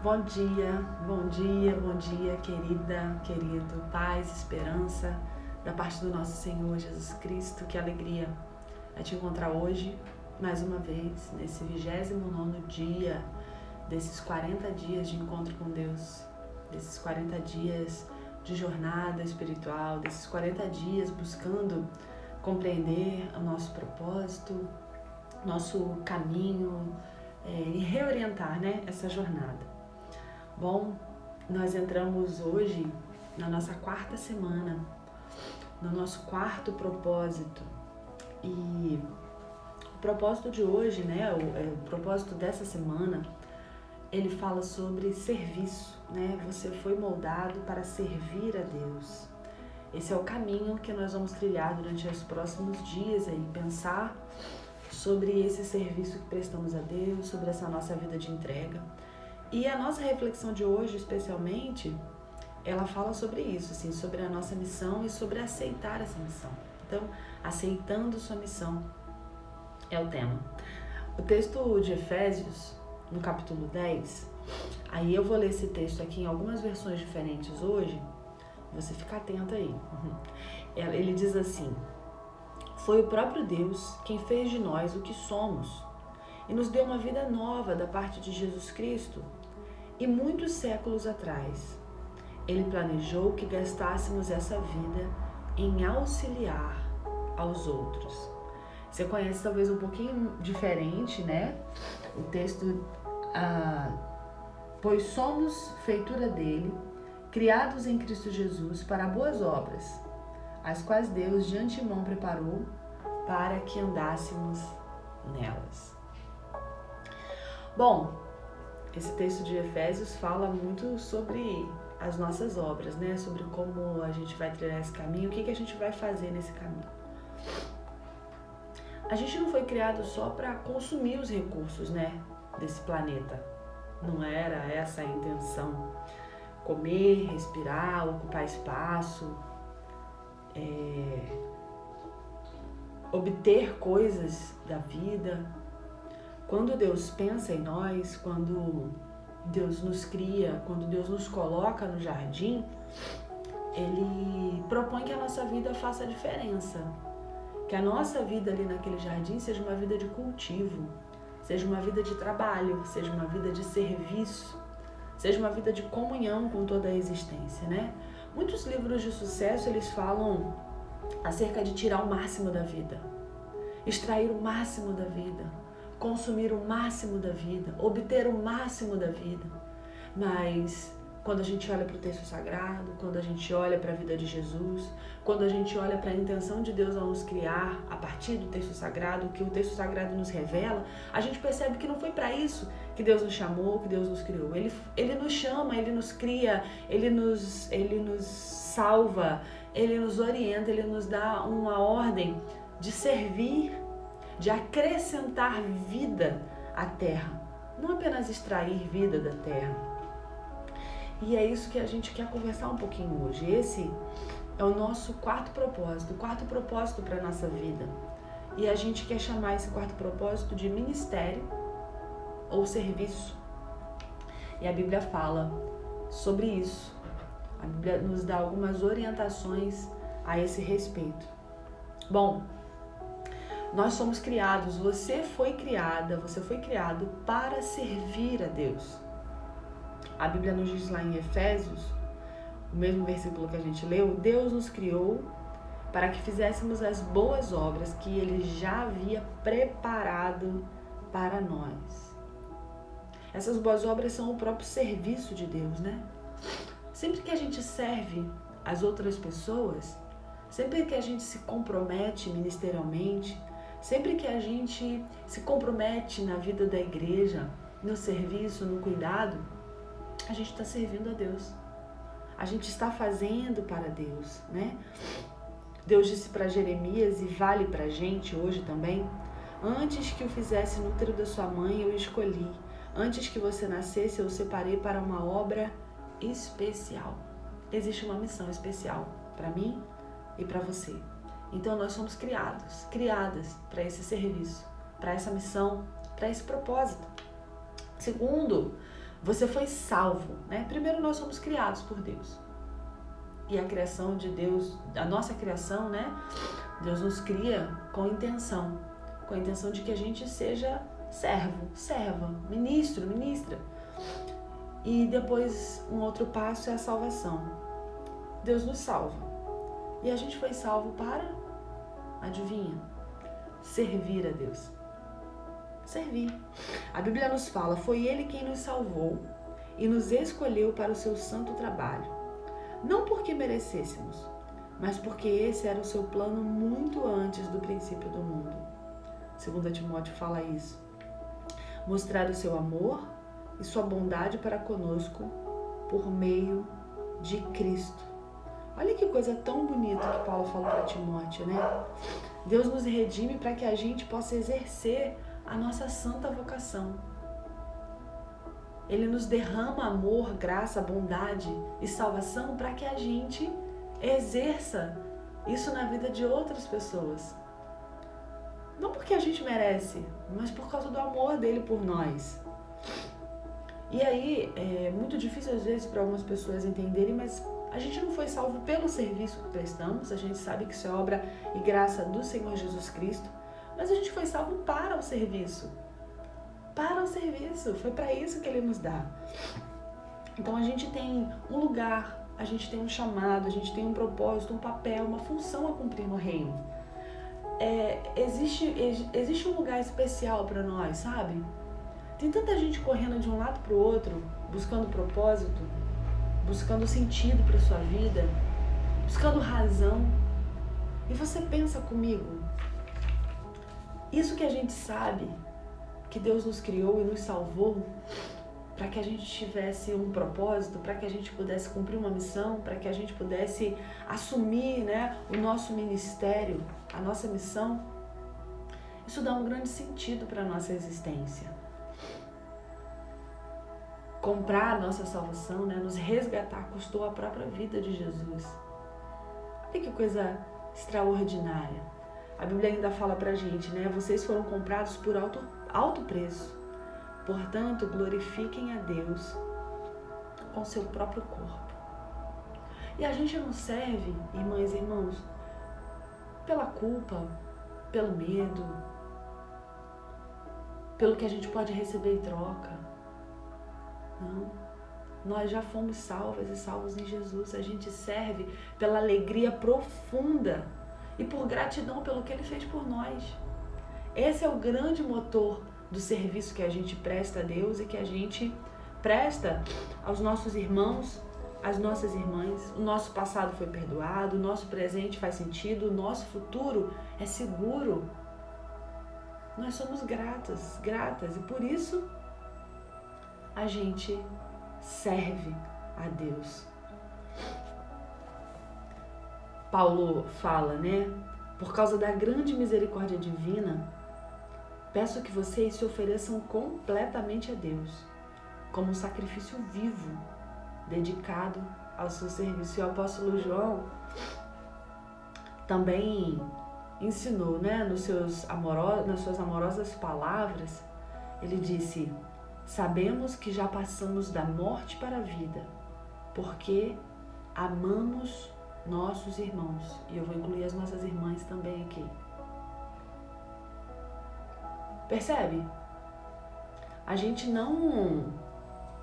Bom dia, bom dia, bom dia, querida, querido, paz, esperança da parte do nosso Senhor Jesus Cristo. Que alegria é te encontrar hoje, mais uma vez, nesse 29º dia desses 40 dias de encontro com Deus, desses 40 dias de jornada espiritual, desses 40 dias buscando compreender o nosso propósito, nosso caminho e reorientar, essa jornada. Bom, nós entramos hoje na nossa 4ª semana, no nosso 4º propósito. E o propósito de hoje, o propósito dessa semana, ele fala sobre serviço, Você foi moldado para servir a Deus. Esse é o caminho que nós vamos trilhar durante os próximos dias aí, pensar sobre esse serviço que prestamos a Deus, sobre essa nossa vida de entrega. E a nossa reflexão de hoje, especialmente, ela fala sobre isso, assim, sobre a nossa missão e sobre aceitar essa missão. Então, aceitando sua missão é o tema. O texto de Efésios, no capítulo 10, aí eu vou ler esse texto aqui em algumas versões diferentes hoje, você fica atento aí. Ele diz assim: foi o próprio Deus quem fez de nós o que somos e nos deu uma vida nova da parte de Jesus Cristo. E muitos séculos atrás, Ele planejou que gastássemos essa vida em auxiliar aos outros. Você conhece talvez um pouquinho diferente, O texto, pois somos feitura dele, criados em Cristo Jesus para boas obras, as quais Deus de antemão preparou para que andássemos nelas. Bom, esse texto de Efésios fala muito sobre as nossas obras, Sobre como a gente vai trilhar esse caminho, o que a gente vai fazer nesse caminho. A gente não foi criado só para consumir os recursos, desse planeta. Não era essa a intenção. Comer, respirar, ocupar espaço, obter coisas da vida. Quando Deus pensa em nós, quando Deus nos cria, quando Deus nos coloca no jardim, Ele propõe que a nossa vida faça a diferença. Que a nossa vida ali naquele jardim seja uma vida de cultivo, seja uma vida de trabalho, seja uma vida de serviço, seja uma vida de comunhão com toda a existência, Muitos livros de sucesso, eles falam acerca de tirar o máximo da vida, extrair o máximo da vida, consumir o máximo da vida, obter o máximo da vida. Mas quando a gente olha para o texto sagrado, quando a gente olha para a vida de Jesus, quando a gente olha para a intenção de Deus ao nos criar a partir do texto sagrado, o que o texto sagrado nos revela, a gente percebe que não foi para isso que Deus nos chamou, que Deus nos criou. Ele nos chama, Ele nos cria, Ele nos salva, Ele nos orienta, Ele nos dá uma ordem de servir, de acrescentar vida à terra, não apenas extrair vida da terra. E é isso que a gente quer conversar um pouquinho hoje. Esse é o nosso 4º propósito para a nossa vida. E a gente quer chamar esse 4º propósito de ministério ou serviço. E a Bíblia fala sobre isso. A Bíblia nos dá algumas orientações a esse respeito. Bom, nós somos criados, você foi criado para servir a Deus. A Bíblia nos diz lá em Efésios, o mesmo versículo que a gente leu, Deus nos criou para que fizéssemos as boas obras que Ele já havia preparado para nós. Essas boas obras são o próprio serviço de Deus, Sempre que a gente serve as outras pessoas, sempre que a gente se compromete ministerialmente, sempre que a gente se compromete na vida da igreja, no serviço, no cuidado, a gente está servindo a Deus. A gente está fazendo para Deus, Deus disse para Jeremias, e vale para a gente hoje também: antes que o fizesse no útero da sua mãe, eu escolhi. Antes que você nascesse, eu o separei para uma obra especial. Existe uma missão especial para mim e para você. Então nós somos criadas para esse serviço, para essa missão, para esse propósito. Segundo, Você foi salvo, né? Primeiro nós somos criados por Deus. E a criação de Deus, a nossa criação, né? Deus nos cria com a intenção de que a gente seja servo, serva, ministro, ministra. E depois um outro passo é a salvação. Deus nos salva. E a gente foi salvo para, adivinha? Servir a Deus. Servir. A Bíblia nos fala, foi Ele quem nos salvou e nos escolheu para o seu santo trabalho. Não porque merecêssemos, mas porque esse era o seu plano muito antes do princípio do mundo. 2 Timóteo fala isso. Mostrar o seu amor e sua bondade para conosco por meio de Cristo. Olha que coisa tão bonita que Paulo falou para Timóteo, né? Deus nos redime para que a gente possa exercer a nossa santa vocação. Ele nos derrama amor, graça, bondade e salvação para que a gente exerça isso na vida de outras pessoas. Não porque a gente merece, mas por causa do amor dele por nós. E aí, é muito difícil às vezes para algumas pessoas entenderem, mas a gente não foi salvo pelo serviço que prestamos, a gente sabe que isso é obra e graça do Senhor Jesus Cristo, mas a gente foi salvo para o serviço. Para o serviço, foi para isso que Ele nos dá. Então a gente tem um lugar, a gente tem um chamado, a gente tem um propósito, um papel, uma função a cumprir no reino. Existe um lugar especial para nós, sabe? Tem tanta gente correndo de um lado para o outro, buscando propósito, buscando sentido para sua vida, buscando razão. E você pensa comigo, isso que a gente sabe, que Deus nos criou e nos salvou para que a gente tivesse um propósito, para que a gente pudesse cumprir uma missão, para que a gente pudesse assumir, né, o nosso ministério, a nossa missão, isso dá um grande sentido para a nossa existência. Comprar a nossa salvação, né, nos resgatar, custou a própria vida de Jesus. Olha que coisa extraordinária. A Bíblia ainda fala pra gente, né, vocês foram comprados por alto preço. Portanto, glorifiquem a Deus com seu próprio corpo. E a gente não serve, irmãs e irmãos, pela culpa, pelo medo, pelo que a gente pode receber em troca. Não. Nós já fomos salvas e salvos em Jesus. A gente serve pela alegria profunda e por gratidão pelo que Ele fez por nós. Esse é o grande motor do serviço que a gente presta a Deus e que a gente presta aos nossos irmãos, às nossas irmãs. O nosso passado foi perdoado, o nosso presente faz sentido, o nosso futuro é seguro. Nós somos gratas e por isso a gente serve a Deus. Paulo fala, né? Por causa da grande misericórdia divina, peço que vocês se ofereçam completamente a Deus, como um sacrifício vivo, dedicado ao seu serviço. E o apóstolo João também ensinou, né, nas suas amorosas palavras, ele disse: sabemos que já passamos da morte para a vida, porque amamos nossos irmãos. E eu vou incluir as nossas irmãs também aqui. Percebe? A gente não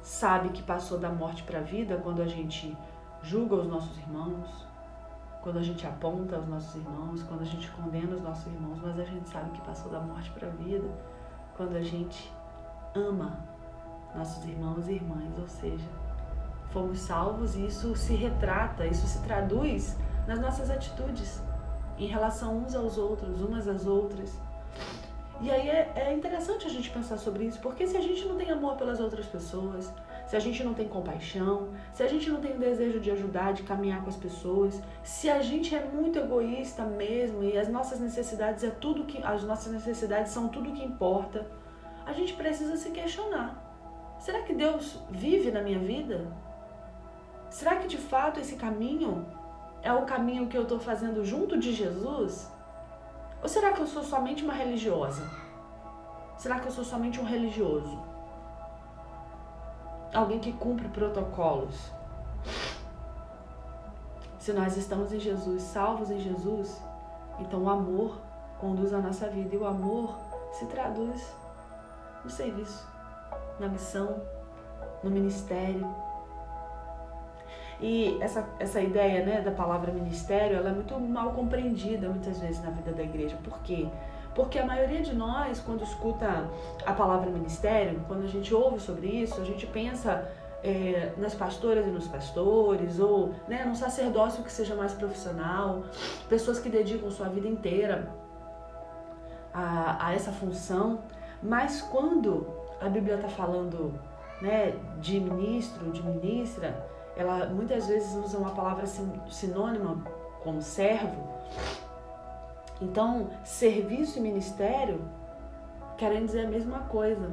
sabe que passou da morte para a vida quando a gente julga os nossos irmãos, quando a gente aponta os nossos irmãos, quando a gente condena os nossos irmãos, mas a gente sabe que passou da morte para a vida quando a gente ama nossos irmãos e irmãs, ou seja, fomos salvos e isso se retrata, isso se traduz nas nossas atitudes em relação uns aos outros, umas às outras. E aí é interessante a gente pensar sobre isso, porque se a gente não tem amor pelas outras pessoas, se a gente não tem compaixão, se a gente não tem o desejo de ajudar, de caminhar com as pessoas, se a gente é muito egoísta mesmo e as nossas necessidades são tudo que importa, a gente precisa se questionar. Será que Deus vive na minha vida? Será que de fato esse caminho é o caminho que eu estou fazendo junto de Jesus? Ou será que eu sou somente uma religiosa? Será que eu sou somente um religioso? alguém que cumpre protocolos. Se nós estamos em Jesus, salvos em Jesus, então o amor conduz a nossa vida. E o amor se traduz no serviço, na missão, no ministério. E essa ideia, né, da palavra ministério, ela é muito mal compreendida muitas vezes na vida da igreja. Por quê? Porque a maioria de nós, quando escuta a palavra ministério, quando a gente ouve sobre isso, a gente pensa nas pastoras e nos pastores, ou, né, num sacerdócio que seja mais profissional, pessoas que dedicam sua vida inteira a essa função. Mas quando a Bíblia está falando, né, de ministro, de ministra, ela muitas vezes usa uma palavra sinônima como servo. Então, serviço e ministério querem dizer a mesma coisa.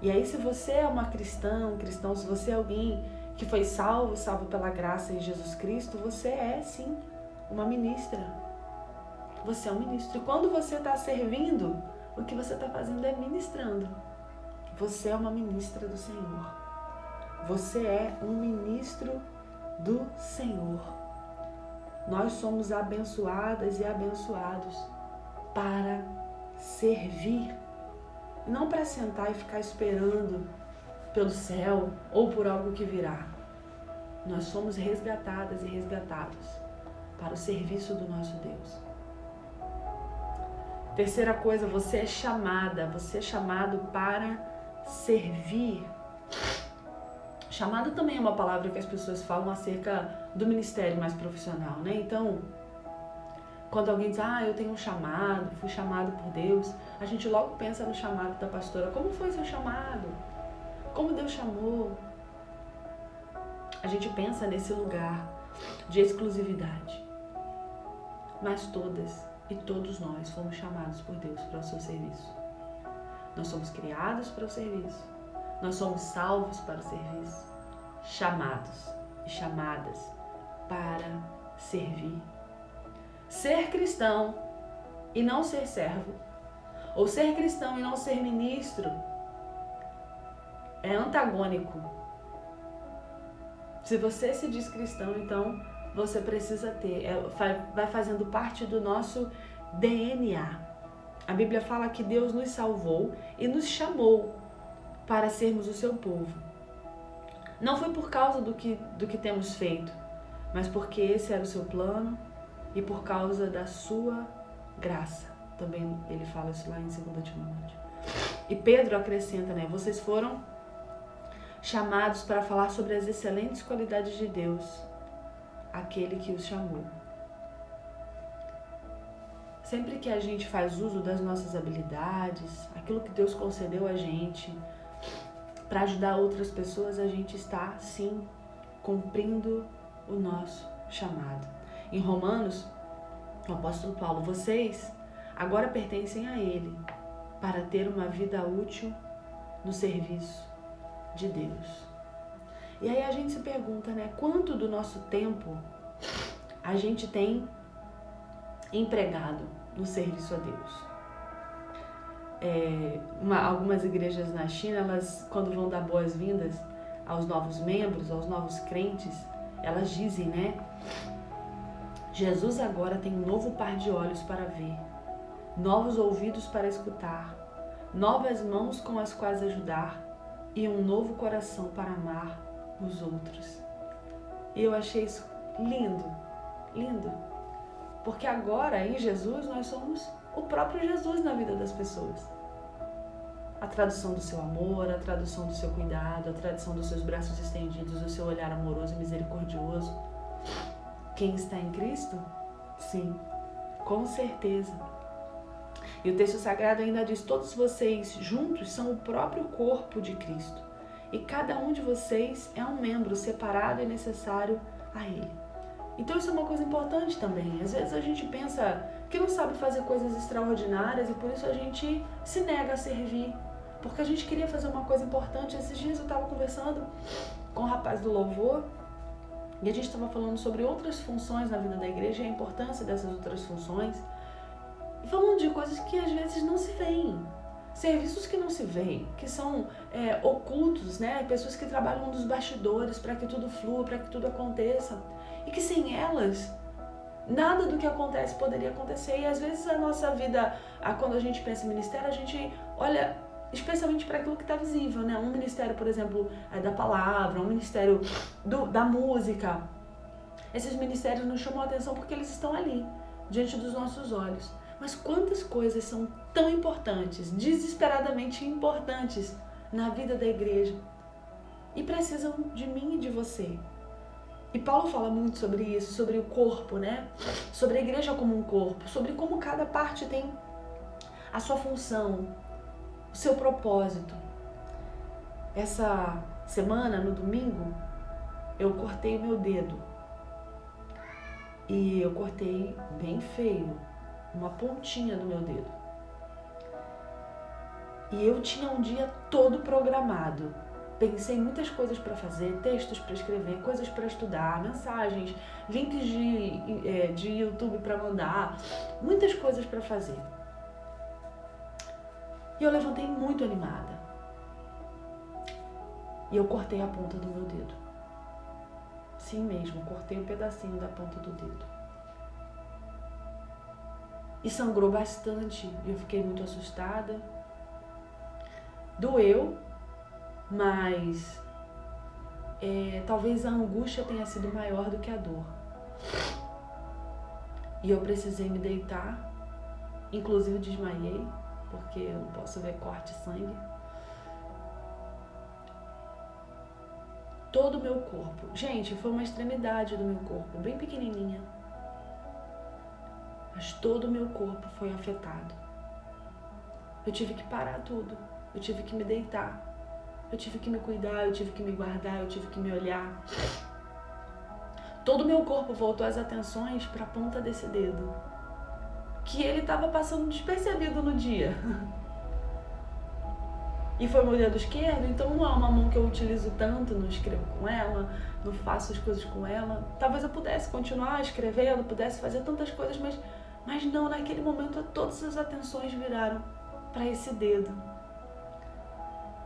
E aí, se você é uma cristão, se você é alguém que foi salvo pela graça em Jesus Cristo, você é sim uma ministra. Você é um ministro. E quando você está servindo, o que você está fazendo é ministrando. Você é uma ministra do Senhor. Você é um ministro do Senhor. Nós somos abençoadas e abençoados para servir. Não para sentar e ficar esperando pelo céu ou por algo que virá. Nós somos resgatadas e resgatados para o serviço do nosso Deus. Terceira coisa, você é chamado para servir. Chamado também é uma palavra que as pessoas falam acerca do ministério mais profissional, né? Então, quando alguém diz, eu tenho um chamado, fui chamado por Deus, a gente logo pensa no chamado da pastora. Como foi seu chamado? Como Deus chamou? A gente pensa nesse lugar de exclusividade. Mas todas e todos nós fomos chamados por Deus para o seu serviço. Nós somos criados para o serviço. Nós somos salvos para o serviço. Chamados e chamadas para servir. Ser cristão e não ser servo, ou ser cristão e não ser ministro, é antagônico. Se você se diz cristão, então você precisa ter, vai fazendo parte do nosso DNA. A Bíblia fala que Deus nos salvou e nos chamou para sermos o seu povo. Não foi por causa do que temos feito, mas porque esse era o seu plano e por causa da sua graça. Também ele fala isso lá em 2 Timóteo. E Pedro acrescenta, né? Vocês foram chamados para falar sobre as excelentes qualidades de Deus, aquele que os chamou. Sempre que a gente faz uso das nossas habilidades, aquilo que Deus concedeu a gente, para ajudar outras pessoas, a gente está, sim, cumprindo o nosso chamado. Em Romanos, o apóstolo Paulo, vocês agora pertencem a Ele para ter uma vida útil no serviço de Deus. E aí a gente se pergunta, né? Quanto do nosso tempo a gente tem empregado no serviço a Deus? Algumas igrejas na China, elas, quando vão dar boas-vindas aos novos membros, aos novos crentes, elas dizem, né? Jesus agora tem um novo par de olhos para ver, novos ouvidos para escutar, novas mãos com as quais ajudar e um novo coração para amar os outros. E eu achei isso lindo, lindo. Porque agora, em Jesus, nós somos o próprio Jesus na vida das pessoas. A tradução do seu amor, a tradução do seu cuidado, a tradução dos seus braços estendidos, do seu olhar amoroso e misericordioso. Quem está em Cristo? Sim, com certeza. E o texto sagrado ainda diz, todos vocês juntos são o próprio corpo de Cristo. E cada um de vocês é um membro separado e necessário a Ele. Então isso é uma coisa importante também. Às vezes a gente pensa que não sabe fazer coisas extraordinárias e por isso a gente se nega a servir. Porque a gente queria fazer uma coisa importante. Esses dias eu estava conversando com o rapaz do louvor e a gente estava falando sobre outras funções na vida da igreja e a importância dessas outras funções. E falando de coisas que às vezes não se veem. serviços que não se veem, que são ocultos, né? Pessoas que trabalham nos bastidores para que tudo flua, para que tudo aconteça. E que sem elas, nada do que acontece poderia acontecer. E às vezes a nossa vida, quando a gente pensa em ministério, a gente olha especialmente para aquilo que está visível, né? Um ministério, por exemplo, da palavra, um ministério da música. Esses ministérios nos chamam a atenção porque eles estão ali, diante dos nossos olhos. Mas quantas coisas são tão importantes, desesperadamente importantes na vida da igreja e precisam de mim e de você. E Paulo fala muito sobre isso, sobre o corpo, né? Sobre a igreja como um corpo, sobre como cada parte tem a sua função, o seu propósito. Essa semana, no domingo, eu cortei o meu dedo. E eu cortei bem feio, uma pontinha do meu dedo. E eu tinha um dia todo programado. Pensei em muitas coisas para fazer, textos para escrever, coisas para estudar, mensagens, links de YouTube para mandar, muitas coisas para fazer. E eu levantei muito animada. E eu cortei a ponta do meu dedo. Sim mesmo, cortei um pedacinho da ponta do dedo. E sangrou bastante, eu fiquei muito assustada. Doeu, mas talvez a angústia tenha sido maior do que a dor. E eu precisei me deitar, inclusive desmaiei, porque eu não posso ver corte de sangue. Todo o meu corpo. Gente, foi uma extremidade do meu corpo, bem pequenininha. Mas todo o meu corpo foi afetado. Eu tive que parar tudo. Eu tive que me deitar. Eu tive que me cuidar, eu tive que me guardar, eu tive que me olhar. Todo o meu corpo voltou as atenções para a ponta desse dedo. Que ele estava passando despercebido no dia. E foi meu dedo esquerdo, então não é uma mão que eu utilizo tanto, não escrevo com ela, não faço as coisas com ela. Talvez eu pudesse continuar escrevendo, pudesse fazer tantas coisas, mas não, naquele momento todas as atenções viraram para esse dedo.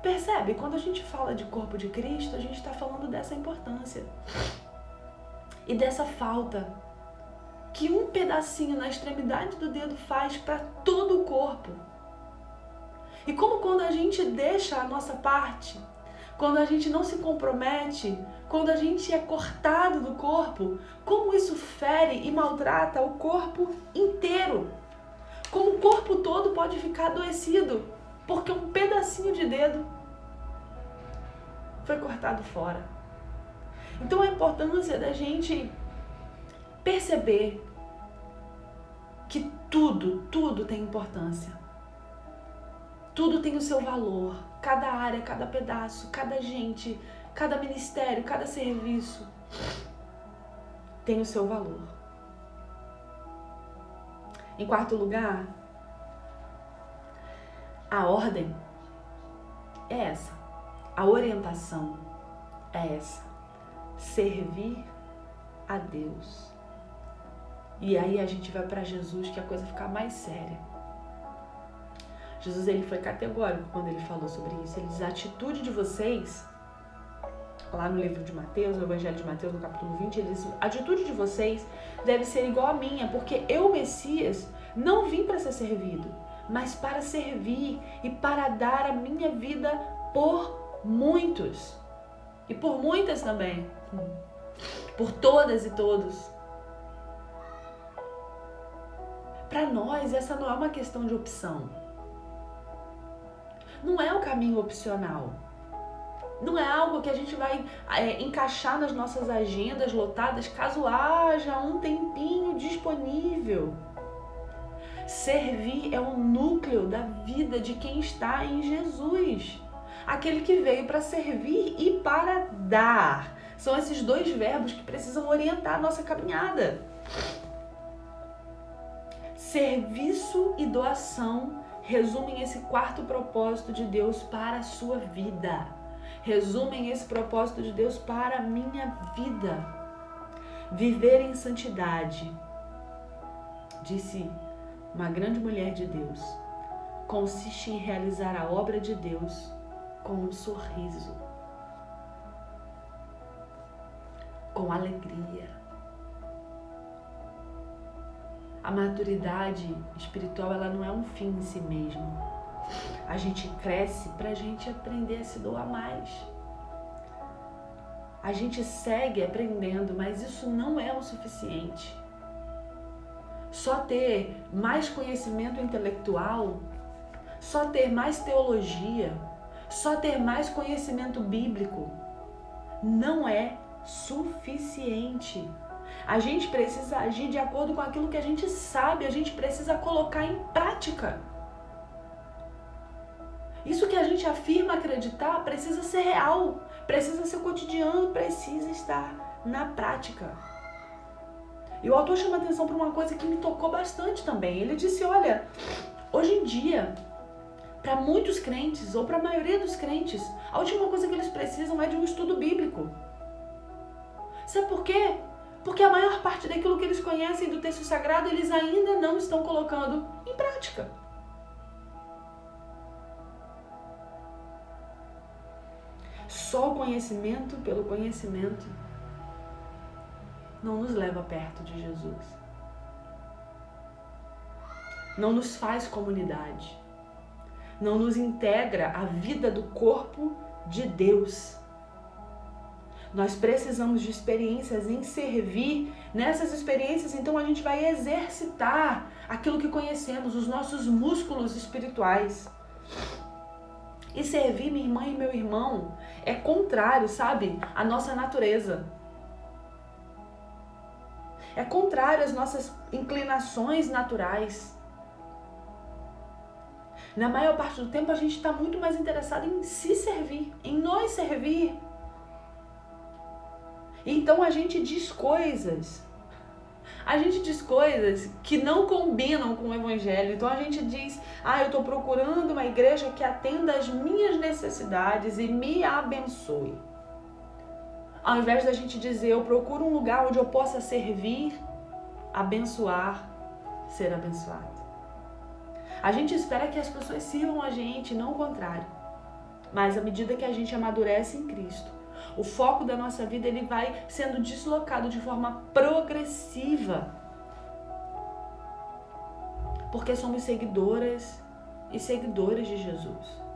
Percebe? Quando a gente fala de corpo de Cristo, a gente está falando dessa importância e dessa falta que um pedacinho na extremidade do dedo faz para todo o corpo. E como quando a gente deixa a nossa parte, quando a gente não se compromete, quando a gente é cortado do corpo, como isso fere e maltrata o corpo inteiro. Como o corpo todo pode ficar adoecido, porque um pedacinho de dedo foi cortado fora. Então a importância da gente perceber que tudo tem importância. Tudo tem o seu valor, cada área, cada pedaço, cada gente, cada ministério, cada serviço tem o seu valor. Em quarto lugar, a ordem é essa, a orientação é essa, servir a Deus. E aí a gente vai para Jesus, que a coisa fica mais séria. Jesus, ele foi categórico quando ele falou sobre isso. Ele diz: a atitude de vocês, lá no livro de Mateus, no Evangelho de Mateus, no capítulo 20, ele diz: a atitude de vocês deve ser igual à minha, porque eu, Messias, não vim para ser servido, mas para servir e para dar a minha vida por muitos. E por muitas também. Por todas e todos. Para nós, essa não é uma questão de opção. Não é um caminho opcional. Não é algo que a gente vai encaixar nas nossas agendas lotadas caso haja um tempinho disponível. Servir é o núcleo da vida de quem está em Jesus. Aquele que veio para servir e para dar. São esses dois verbos que precisam orientar a nossa caminhada. Serviço e doação resumem esse quarto propósito de Deus para a sua vida. Resumem esse propósito de Deus para a minha vida. Viver em santidade, disse uma grande mulher de Deus, consiste em realizar a obra de Deus com um sorriso, com alegria. A maturidade espiritual, ela não é um fim em si mesmo. A gente cresce para a gente aprender a se doar mais. A gente segue aprendendo, mas isso não é o suficiente. Só ter mais conhecimento intelectual, só ter mais teologia, só ter mais conhecimento bíblico, não é suficiente. A gente precisa agir de acordo com aquilo que a gente sabe, a gente precisa colocar em prática. Isso que a gente afirma acreditar precisa ser real, precisa ser cotidiano, precisa estar na prática. E o autor chama atenção para uma coisa que me tocou bastante também. Ele disse, olha, hoje em dia, para muitos crentes, ou para a maioria dos crentes, a última coisa que eles precisam é de um estudo bíblico. Sabe por quê? Porque a maior parte daquilo que eles conhecem do texto sagrado, eles ainda não estão colocando em prática. Só o conhecimento pelo conhecimento não nos leva perto de Jesus. Não nos faz comunidade. Não nos integra à vida do corpo de Deus. Nós precisamos de experiências em servir. Nessas experiências, então, a gente vai exercitar aquilo que conhecemos, os nossos músculos espirituais. E servir, minha irmã e meu irmão, é contrário, sabe, à nossa natureza. É contrário às nossas inclinações naturais. Na maior parte do tempo, a gente está muito mais interessado em se servir, em nos servir. Então a gente diz coisas. A gente diz coisas que não combinam com o evangelho. Então a gente diz, eu estou procurando uma igreja que atenda às minhas necessidades e me abençoe. Ao invés da gente dizer, eu procuro um lugar onde eu possa servir, abençoar, ser abençoado. A gente espera que as pessoas sirvam a gente, não o contrário. Mas à medida que a gente amadurece em Cristo, o foco da nossa vida ele vai sendo deslocado de forma progressiva. Porque somos seguidoras e seguidores de Jesus.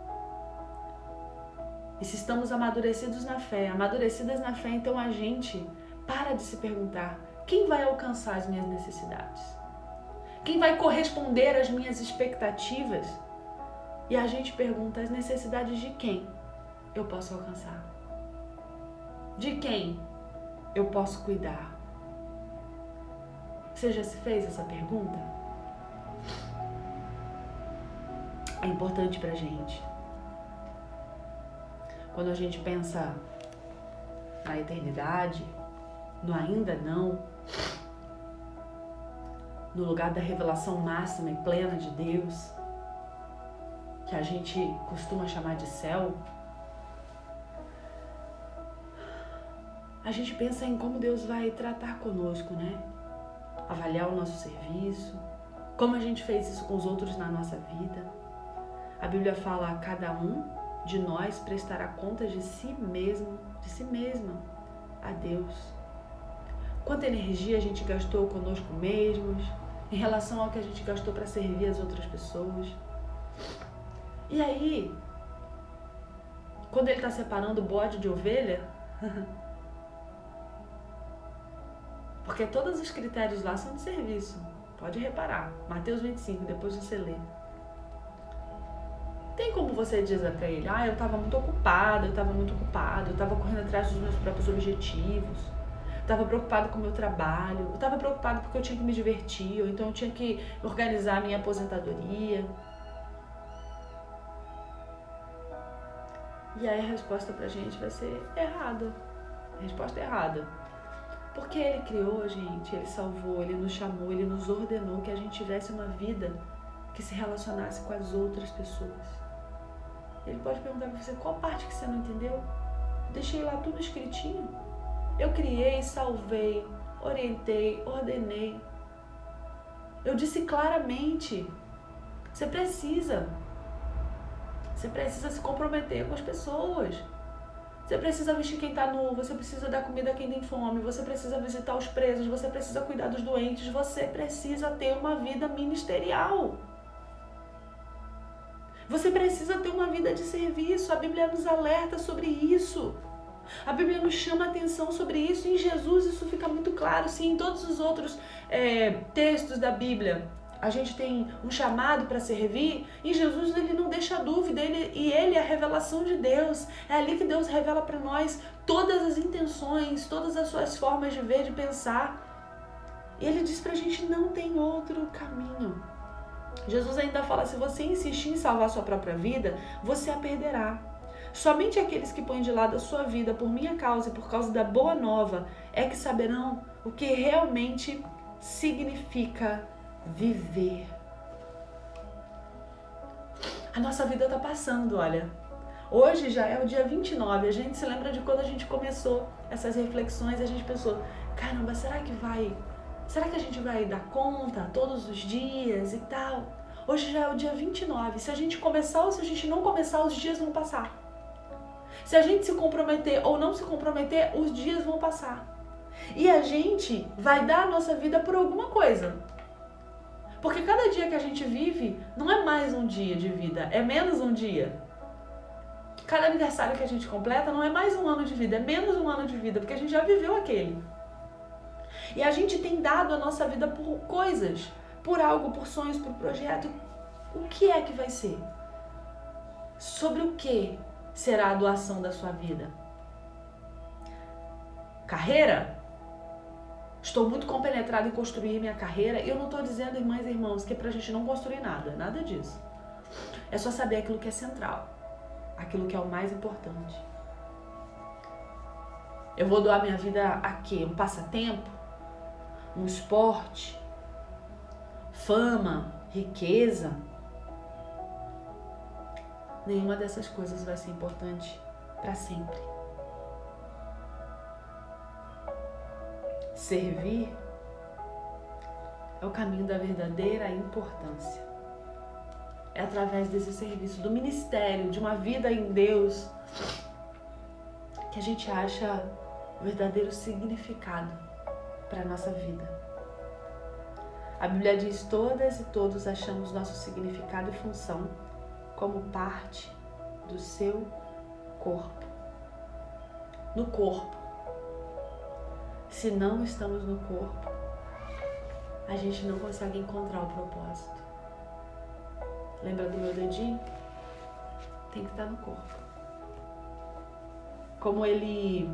E se estamos amadurecidas na fé, então a gente para de se perguntar, quem vai alcançar as minhas necessidades? Quem vai corresponder às minhas expectativas? E a gente pergunta, as necessidades de quem eu posso alcançar? De quem eu posso cuidar? Você já se fez essa pergunta? É importante pra gente. Quando a gente pensa na eternidade, no ainda não, no lugar da revelação máxima e plena de Deus, que a gente costuma chamar de céu, a gente pensa em como Deus vai tratar conosco, né? Avaliar o nosso serviço, como a gente fez isso com os outros na nossa vida. A Bíblia fala, cada um de nós prestará contas de si mesmo, de si mesma, a Deus. Quanta energia a gente gastou conosco mesmos, em relação ao que a gente gastou para servir as outras pessoas. E aí, quando ele está separando bode de ovelha, porque todos os critérios lá são de serviço, pode reparar, Mateus 25, depois você lê. Tem como você dizer para ele, eu estava muito ocupado, eu estava correndo atrás dos meus próprios objetivos, estava preocupado com o meu trabalho, eu estava preocupado porque eu tinha que me divertir, ou então eu tinha que organizar a minha aposentadoria. E aí a resposta pra gente vai ser errada. A resposta é errada. Porque ele criou a gente, ele salvou, ele nos chamou, ele nos ordenou que a gente tivesse uma vida que se relacionasse com as outras pessoas. Ele pode perguntar pra você, qual parte que você não entendeu? Deixei lá tudo escritinho. Eu criei, salvei, orientei, ordenei. Eu disse claramente, você precisa Você precisa se comprometer com as pessoas. Você precisa vestir quem está nu, você precisa dar comida a quem tem fome, você precisa visitar os presos, você precisa cuidar dos doentes, você precisa ter uma vida ministerial. Você precisa ter uma vida de serviço. A Bíblia nos alerta sobre isso. A Bíblia nos chama a atenção sobre isso. Em Jesus isso fica muito claro. Se em todos os outros textos da Bíblia a gente tem um chamado para servir, em Jesus ele não deixa dúvida. Ele é a revelação de Deus. É ali que Deus revela para nós todas as intenções, todas as suas formas de ver, de pensar. E ele diz para a gente: não tem outro caminho. Jesus ainda fala: se você insistir em salvar a sua própria vida, você a perderá. Somente aqueles que põem de lado a sua vida por minha causa e por causa da boa nova é que saberão o que realmente significa viver. A nossa vida está passando, olha. Hoje já é o dia 29, a gente se lembra de quando a gente começou essas reflexões, a gente pensou: caramba, será que a gente vai dar conta todos os dias e tal? Hoje já é o dia 29. Se a gente começar ou se a gente não começar, os dias vão passar. Se a gente se comprometer ou não se comprometer, os dias vão passar. E a gente vai dar a nossa vida por alguma coisa. Porque cada dia que a gente vive não é mais um dia de vida, é menos um dia. Cada aniversário que a gente completa não é mais um ano de vida, é menos um ano de vida, porque a gente já viveu aquele. E a gente tem dado a nossa vida por coisas, por algo, por sonhos, por projeto. O que é que vai ser? Sobre o que será a doação da sua vida? Carreira? Estou muito compenetrada em construir minha carreira. E eu não estou dizendo, irmãs e irmãos, que é pra gente não construir nada. Nada disso. É só saber aquilo que é central. Aquilo que é o mais importante. Eu vou doar minha vida a quê? Um passatempo? Um esporte, fama, riqueza? Nenhuma dessas coisas vai ser importante para sempre. Servir é o caminho da verdadeira importância. É através desse serviço, do ministério, de uma vida em Deus, que a gente acha o verdadeiro significado para a nossa vida. A Bíblia diz: todas e todos achamos nosso significado e função como parte do seu corpo. No corpo. Se não estamos no corpo, a gente não consegue encontrar o propósito. Lembra do meu dedinho? Tem que estar no corpo. Como ele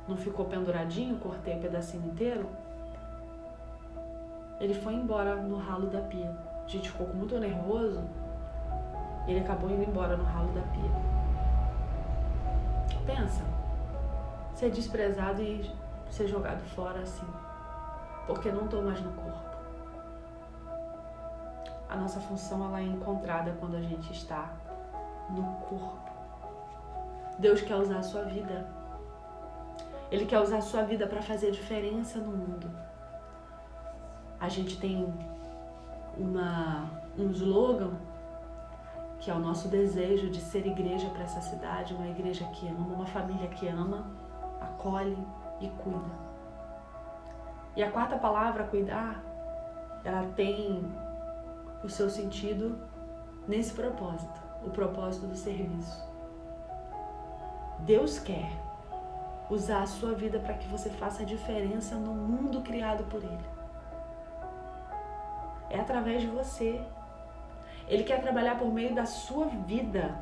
não ficou penduradinho, cortei o pedacinho inteiro, ele foi embora no ralo da pia. A gente ficou muito nervoso, ele acabou indo embora no ralo da pia. Pensa, ser desprezado e ser jogado fora assim, porque não estou mais no corpo. A nossa função, ela é encontrada quando a gente está no corpo. Deus quer usar a sua vida. Ele quer usar a sua vida para fazer diferença no mundo. A gente tem um slogan, que é o nosso desejo de ser igreja para essa cidade, uma igreja que ama, uma família que ama, acolhe e cuida. E a quarta palavra, cuidar, ela tem o seu sentido nesse propósito, o propósito do serviço. Deus quer usar a sua vida para que você faça a diferença no mundo criado por Ele. É através de você. Ele quer trabalhar por meio da sua vida.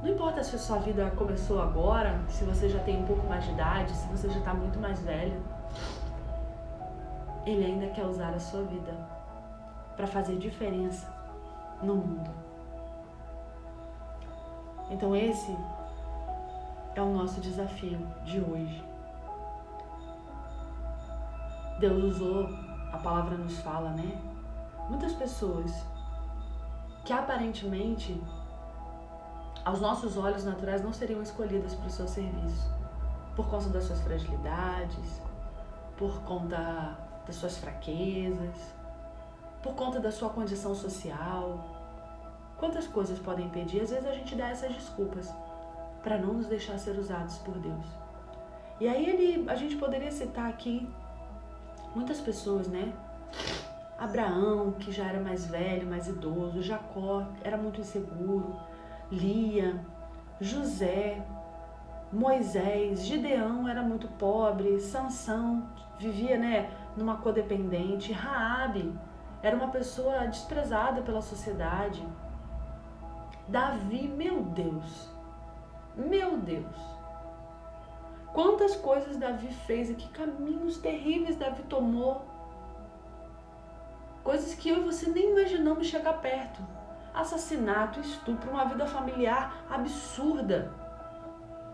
Não importa se a sua vida começou agora, se você já tem um pouco mais de idade, se você já está muito mais velho. Ele ainda quer usar a sua vida para fazer diferença no mundo. Então esse é o nosso desafio de hoje. Deus usou, a palavra nos fala, né? Muitas pessoas que aparentemente, aos nossos olhos naturais, não seriam escolhidas para o seu serviço, por conta das suas fragilidades, por conta das suas fraquezas, por conta da sua condição social. Quantas coisas podem impedir? Às vezes a gente dá essas desculpas para não nos deixar ser usados por Deus. E aí a gente poderia citar aqui muitas pessoas, né? Abraão, que já era mais velho, mais idoso, Jacó, era muito inseguro, Lia, José, Moisés, Gideão era muito pobre, Sansão vivia, né, numa codependente, Raabe era uma pessoa desprezada pela sociedade, Davi, meu Deus, quantas coisas Davi fez e que caminhos terríveis Davi tomou, coisas que eu e você nem imaginamos chegar perto, assassinato, estupro, uma vida familiar absurda,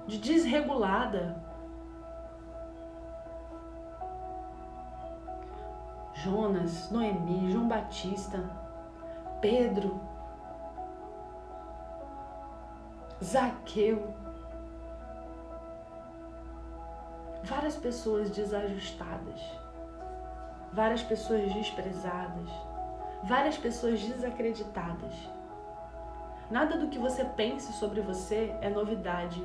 desregulada. Jonas, Noemi, João Batista, Pedro, Zaqueu, várias pessoas desajustadas, várias pessoas desprezadas, várias pessoas desacreditadas. Nada do que você pense sobre você é novidade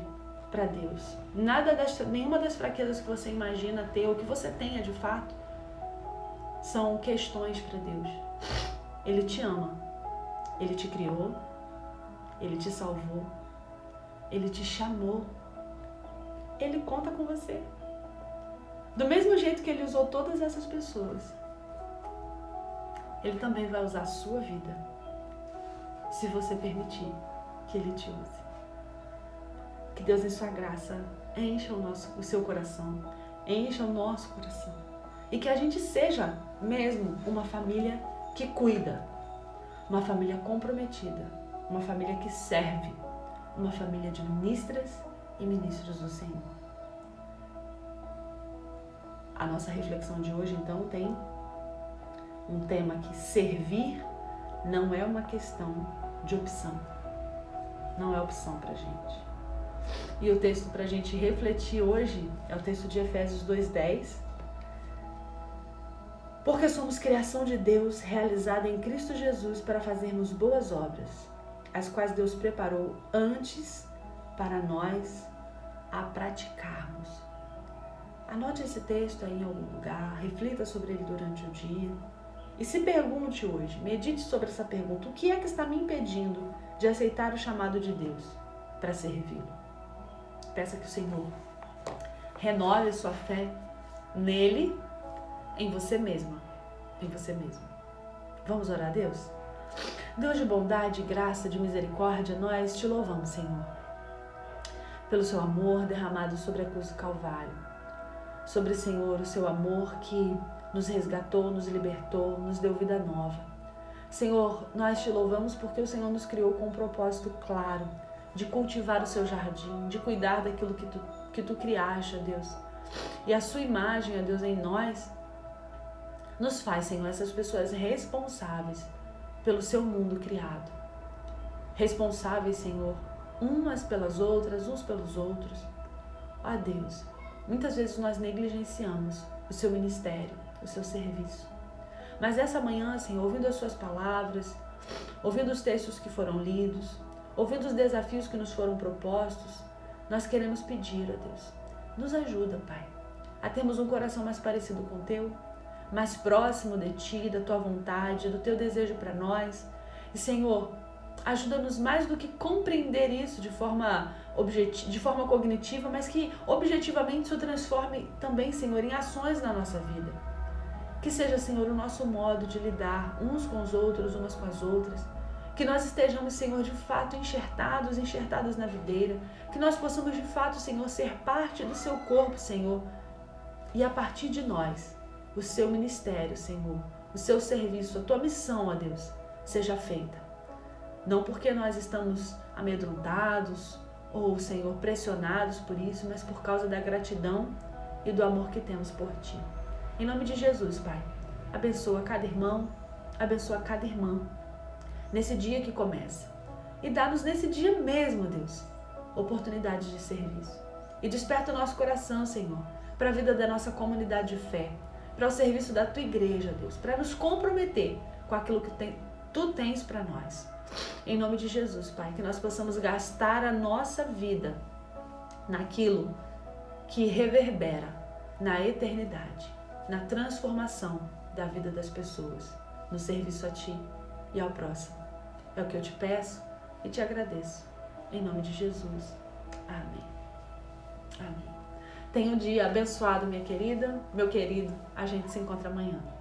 para Deus. Nenhuma das fraquezas que você imagina ter ou que você tenha de fato são questões para Deus. Ele te ama, Ele te criou, Ele te salvou, Ele te chamou, Ele conta com você. Do mesmo jeito que Ele usou todas essas pessoas, Ele também vai usar a sua vida, se você permitir que Ele te use. Que Deus, em sua graça, encha o seu coração, encha o nosso coração. E que a gente seja mesmo uma família que cuida, uma família comprometida, uma família que serve, uma família de ministras e ministros do Senhor. A nossa reflexão de hoje, então, tem um tema que servir não é uma questão de opção. Não é opção pra gente. E o texto pra gente refletir hoje é o texto de Efésios 2:10. Porque somos criação de Deus, realizada em Cristo Jesus para fazermos boas obras, as quais Deus preparou antes para nós a praticarmos. Anote esse texto aí em algum lugar, reflita sobre ele durante o dia e se pergunte hoje, medite sobre essa pergunta: o que é que está me impedindo de aceitar o chamado de Deus para servi-lo? Peça que o Senhor renove a sua fé nele, em você mesma, em você mesmo. Vamos orar a Deus? Deus de bondade, graça, de misericórdia, nós te louvamos, Senhor, pelo seu amor derramado sobre a cruz do Calvário, sobre, Senhor, o seu amor que nos resgatou, nos libertou, nos deu vida nova. Senhor, nós te louvamos porque o Senhor nos criou com um propósito claro de cultivar o seu jardim, de cuidar daquilo que tu criaste, ó Deus. E a sua imagem, ó Deus, em nós, nos faz, Senhor, essas pessoas responsáveis pelo seu mundo criado. Responsáveis, Senhor, umas pelas outras, uns pelos outros. Ó Deus, muitas vezes nós negligenciamos o seu ministério, o seu serviço. Mas essa manhã, Senhor, ouvindo as suas palavras, ouvindo os textos que foram lidos, ouvindo os desafios que nos foram propostos, nós queremos pedir, ó Deus, nos ajuda, Pai, a termos um coração mais parecido com o teu, mais próximo de ti, da tua vontade, do teu desejo para nós. E, Senhor, ajuda-nos mais do que compreender isso de forma cognitiva, mas que objetivamente isso transforme também, Senhor, em ações na nossa vida. Que seja, Senhor, o nosso modo de lidar uns com os outros, umas com as outras. Que nós estejamos, Senhor, de fato enxertados na videira. Que nós possamos, de fato, Senhor, ser parte do seu corpo, Senhor. E a partir de nós, o seu ministério, Senhor, o seu serviço, a tua missão, ó Deus, seja feita. Não porque nós estamos amedrontados ou, Senhor, pressionados por isso, mas por causa da gratidão e do amor que temos por ti. Em nome de Jesus, Pai, abençoa cada irmão, abençoa cada irmã nesse dia que começa. E dá-nos nesse dia mesmo, Deus, oportunidade de serviço. E desperta o nosso coração, Senhor, para a vida da nossa comunidade de fé, para o serviço da tua igreja, Deus, para nos comprometer com aquilo que Tu tens para nós. Em nome de Jesus, Pai, que nós possamos gastar a nossa vida naquilo que reverbera na eternidade, na transformação da vida das pessoas, no serviço a Ti e ao próximo. É o que eu te peço e te agradeço. Em nome de Jesus. Amém. Amém. Tenha um dia abençoado, minha querida, meu querido. A gente se encontra amanhã.